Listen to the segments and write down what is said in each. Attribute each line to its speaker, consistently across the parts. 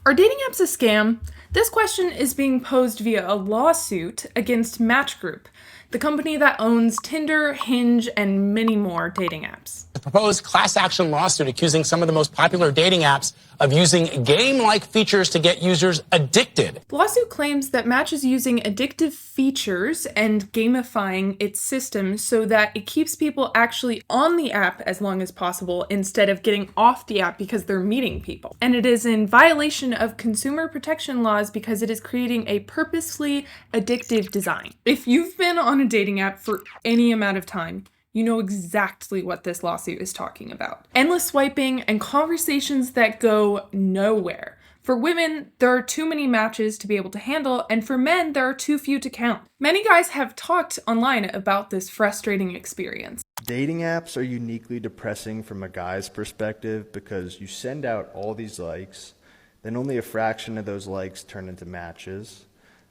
Speaker 1: Are dating apps a scam? This question is being posed via a lawsuit against Match Group, the company that owns Tinder, Hinge, and many more dating apps.
Speaker 2: The proposed class action lawsuit accusing some of the most popular dating apps of using game-like features to get users addicted.
Speaker 1: The lawsuit claims that Match is using addictive features and gamifying its system so that it keeps people actually on the app as long as possible instead of getting off the app because they're meeting people. And it is in violation of consumer protection laws because it is creating a purposefully addictive design. If you've been on a dating app for any amount of time, you know exactly what this lawsuit is talking about. Endless swiping and conversations that go nowhere. For women, there are too many matches to be able to handle, and for men, there are too few to count. Many guys have talked online about this frustrating experience.
Speaker 3: Dating apps are uniquely depressing from a guy's perspective because you send out all these likes, then only a fraction of those likes turn into matches,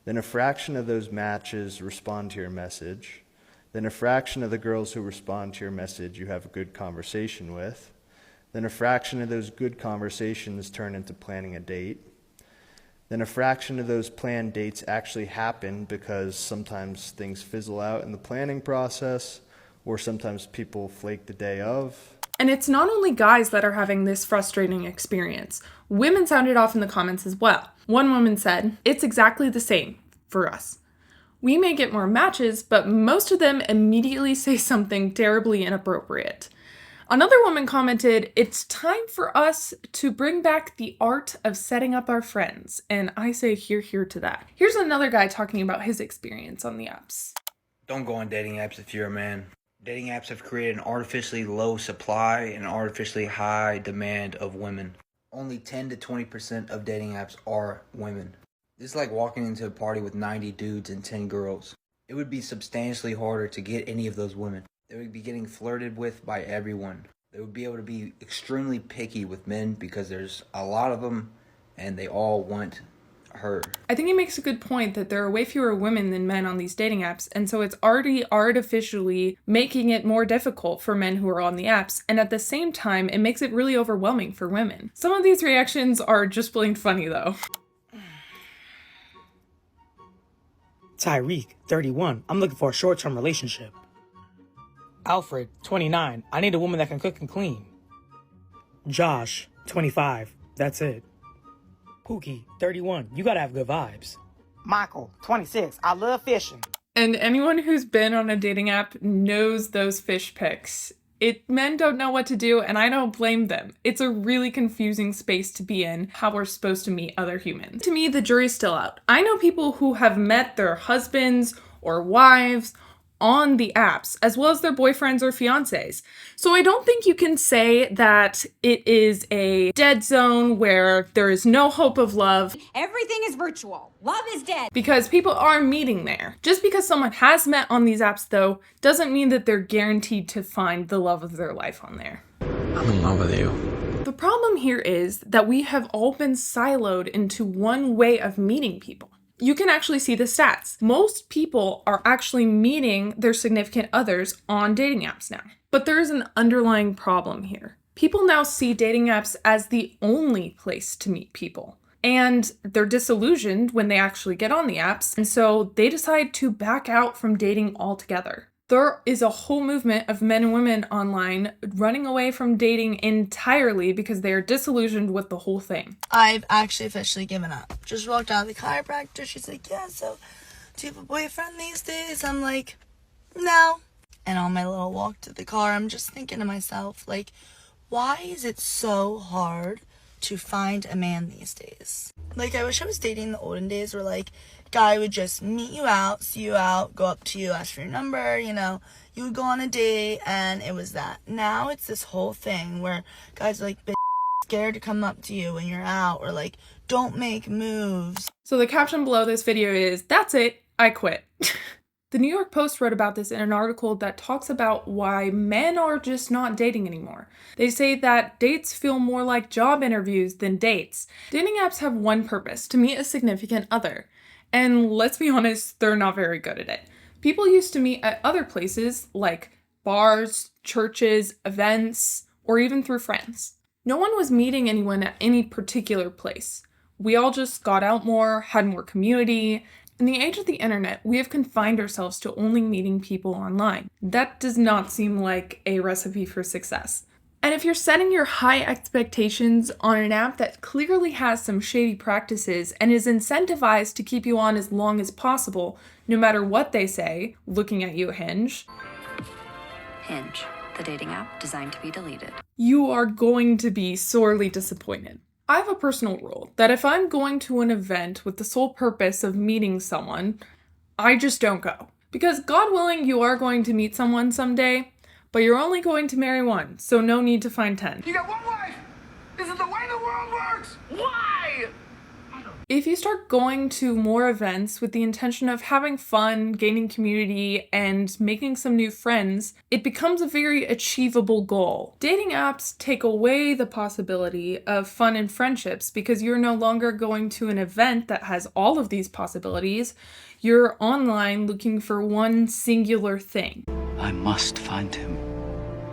Speaker 3: then a fraction of those matches respond to your message, then a fraction of the girls who respond to your message you have a good conversation with, then a fraction of those good conversations turn into planning a date, then a fraction of those planned dates actually happen because sometimes things fizzle out in the planning process, or sometimes people flake the day of.
Speaker 1: And it's not only guys that are having this frustrating experience. Women sounded off in the comments as well. One woman said, "It's exactly the same for us. We may get more matches, but most of them immediately say something terribly inappropriate." Another woman commented, "It's time for us to bring back the art of setting up our friends." And I say hear to that. Here's another guy talking about his experience on the apps.
Speaker 4: Don't go on dating apps if you're a man. Dating apps have created an artificially low supply and artificially high demand of women. Only 10 to 20% of dating apps are women. It's like walking into a party with 90 dudes and 10 girls. It would be substantially harder to get any of those women. They would be getting flirted with by everyone. They would be able to be extremely picky with men because there's a lot of them and they all want her.
Speaker 1: I think he makes a good point that there are way fewer women than men on these dating apps, and so it's already artificially making it more difficult for men who are on the apps, and at the same time, it makes it really overwhelming for women. Some of these reactions are just plain funny though.
Speaker 5: Tyreek, 31. I'm looking for a short-term relationship. Alfred, 29. I need a woman that can cook and clean. Josh, 25. That's it. Pookie, 31. You gotta have good vibes. Michael, 26. I love fishing.
Speaker 1: And anyone who's been on a dating app knows those fish pics. Men don't know what to do, and I don't blame them. It's a really confusing space to be in, how we're supposed to meet other humans. To me, the jury's still out. I know people who have met their husbands or wives on the apps, as well as their boyfriends or fiancés. So I don't think you can say that it is a dead zone where there is no hope of love.
Speaker 6: Everything is virtual. Love is dead.
Speaker 1: Because people are meeting there. Just because someone has met on these apps, though, doesn't mean that they're guaranteed to find the love of their life on there.
Speaker 7: I'm in love with you.
Speaker 1: The problem here is that we have all been siloed into one way of meeting people. You can actually see the stats. Most people are actually meeting their significant others on dating apps now. But there is an underlying problem here. People now see dating apps as the only place to meet people. And they're disillusioned when they actually get on the apps, and so they decide to back out from dating altogether. There is a whole movement of men and women online running away from dating entirely because they are disillusioned with the whole thing.
Speaker 8: I've actually officially given up. Just walked out of the chiropractor. She's like, "Yeah, so do you have a boyfriend these days?" I'm like, "No." And on my little walk to the car, I'm just thinking to myself, like, why is it so hard to find a man these days? Like, I wish I was dating the olden days where, like, guy would just meet you out, see you out, go up to you, ask for your number, you would go on a date, and it was that. Now it's this whole thing where guys are like, "Bitch, scared to come up to you when you're out," or like, "Don't make moves."
Speaker 1: So the caption below this video is, "That's it, I quit." The New York Post wrote about this in an article that talks about why men are just not dating anymore. They say that dates feel more like job interviews than dates. Dating apps have one purpose, to meet a significant other. And let's be honest, they're not very good at it. People used to meet at other places like bars, churches, events, or even through friends. No one was meeting anyone at any particular place. We all just got out more, had more community. In the age of the internet, we have confined ourselves to only meeting people online. That does not seem like a recipe for success. And if you're setting your high expectations on an app that clearly has some shady practices and is incentivized to keep you on as long as possible, no matter what they say, looking at you, Hinge,
Speaker 7: the dating app designed to be deleted,
Speaker 1: you are going to be sorely disappointed. I have a personal rule that if I'm going to an event with the sole purpose of meeting someone, I just don't go. Because God willing, you are going to meet someone someday, but you're only going to marry one, so no need to find 10.
Speaker 9: You got one wife! This is the way the world works! Why?
Speaker 1: If you start going to more events with the intention of having fun, gaining community, and making some new friends, it becomes a very achievable goal. Dating apps take away the possibility of fun and friendships because you're no longer going to an event that has all of these possibilities. You're online looking for one singular thing.
Speaker 10: I must find him.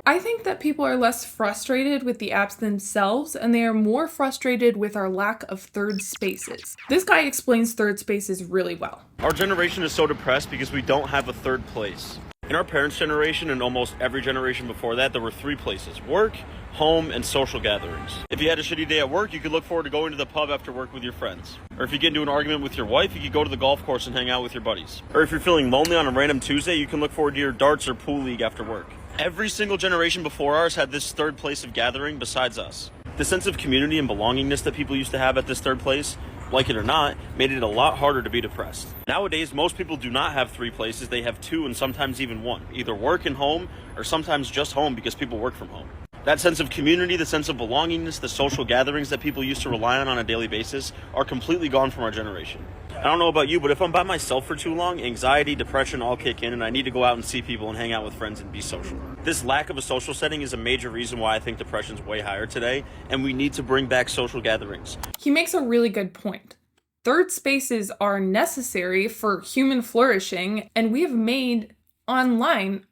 Speaker 1: I think that people are less frustrated with the apps themselves, and they are more frustrated with our lack of third spaces. This guy explains third spaces really well.
Speaker 11: Our generation is so depressed because we don't have a third place. In our parents' generation and almost every generation before that, there were 3 places: work, home, and social gatherings. If you had a shitty day at work, you could look forward to going to the pub after work with your friends. Or if you get into an argument with your wife, you could go to the golf course and hang out with your buddies. Or if you're feeling lonely on a random Tuesday, you can look forward to your darts or pool league after work. Every single generation before ours had this third place of gathering besides us. The sense of community and belongingness that people used to have at this third place, like it or not, made it a lot harder to be depressed. Nowadays, most people do not have 3 places, they have 2 and sometimes even 1. Either work and home, or sometimes just home because people work from home. That sense of community, the sense of belongingness, the social gatherings that people used to rely on a daily basis are completely gone from our generation. I don't know about you, but if I'm by myself for too long, anxiety, depression all kick in and I need to go out and see people and hang out with friends and be social. This lack of a social setting is a major reason why I think depression's way higher today, and we need to bring back social gatherings.
Speaker 1: He makes a really good point. Third spaces are necessary for human flourishing, and we have made online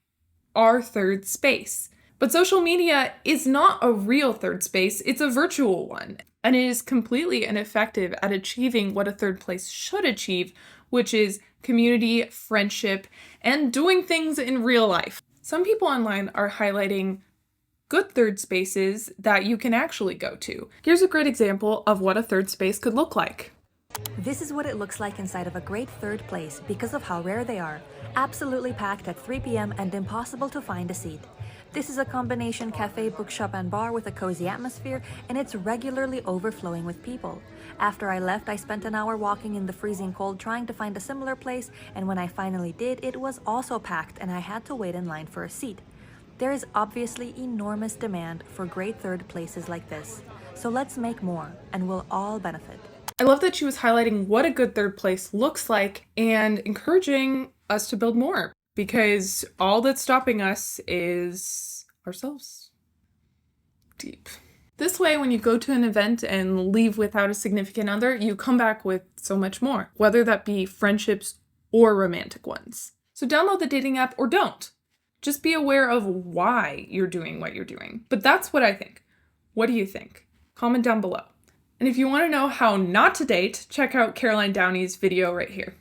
Speaker 1: our third space. But social media is not a real third space, it's a virtual one. And it is completely ineffective at achieving what a third place should achieve, which is community, friendship, and doing things in real life. Some people online are highlighting good third spaces that you can actually go to. Here's a great example of what a third space could look like.
Speaker 12: This is what it looks like inside of a great third place because of how rare they are. Absolutely packed at 3 p.m. and impossible to find a seat. This is a combination cafe, bookshop, and bar with a cozy atmosphere, and it's regularly overflowing with people. After I left, I spent an hour walking in the freezing cold trying to find a similar place, and when I finally did, it was also packed and I had to wait in line for a seat. There is obviously enormous demand for great third places like this. So let's make more, and we'll all benefit.
Speaker 1: I love that she was highlighting what a good third place looks like and encouraging us to build more, because all that's stopping us is ourselves. Deep. This way, when you go to an event and leave without a significant other, you come back with so much more, whether that be friendships or romantic ones. So download the dating app or don't. Just be aware of why you're doing what you're doing. But that's what I think. What do you think? Comment down below. And if you want to know how not to date, check out Caroline Downey's video right here.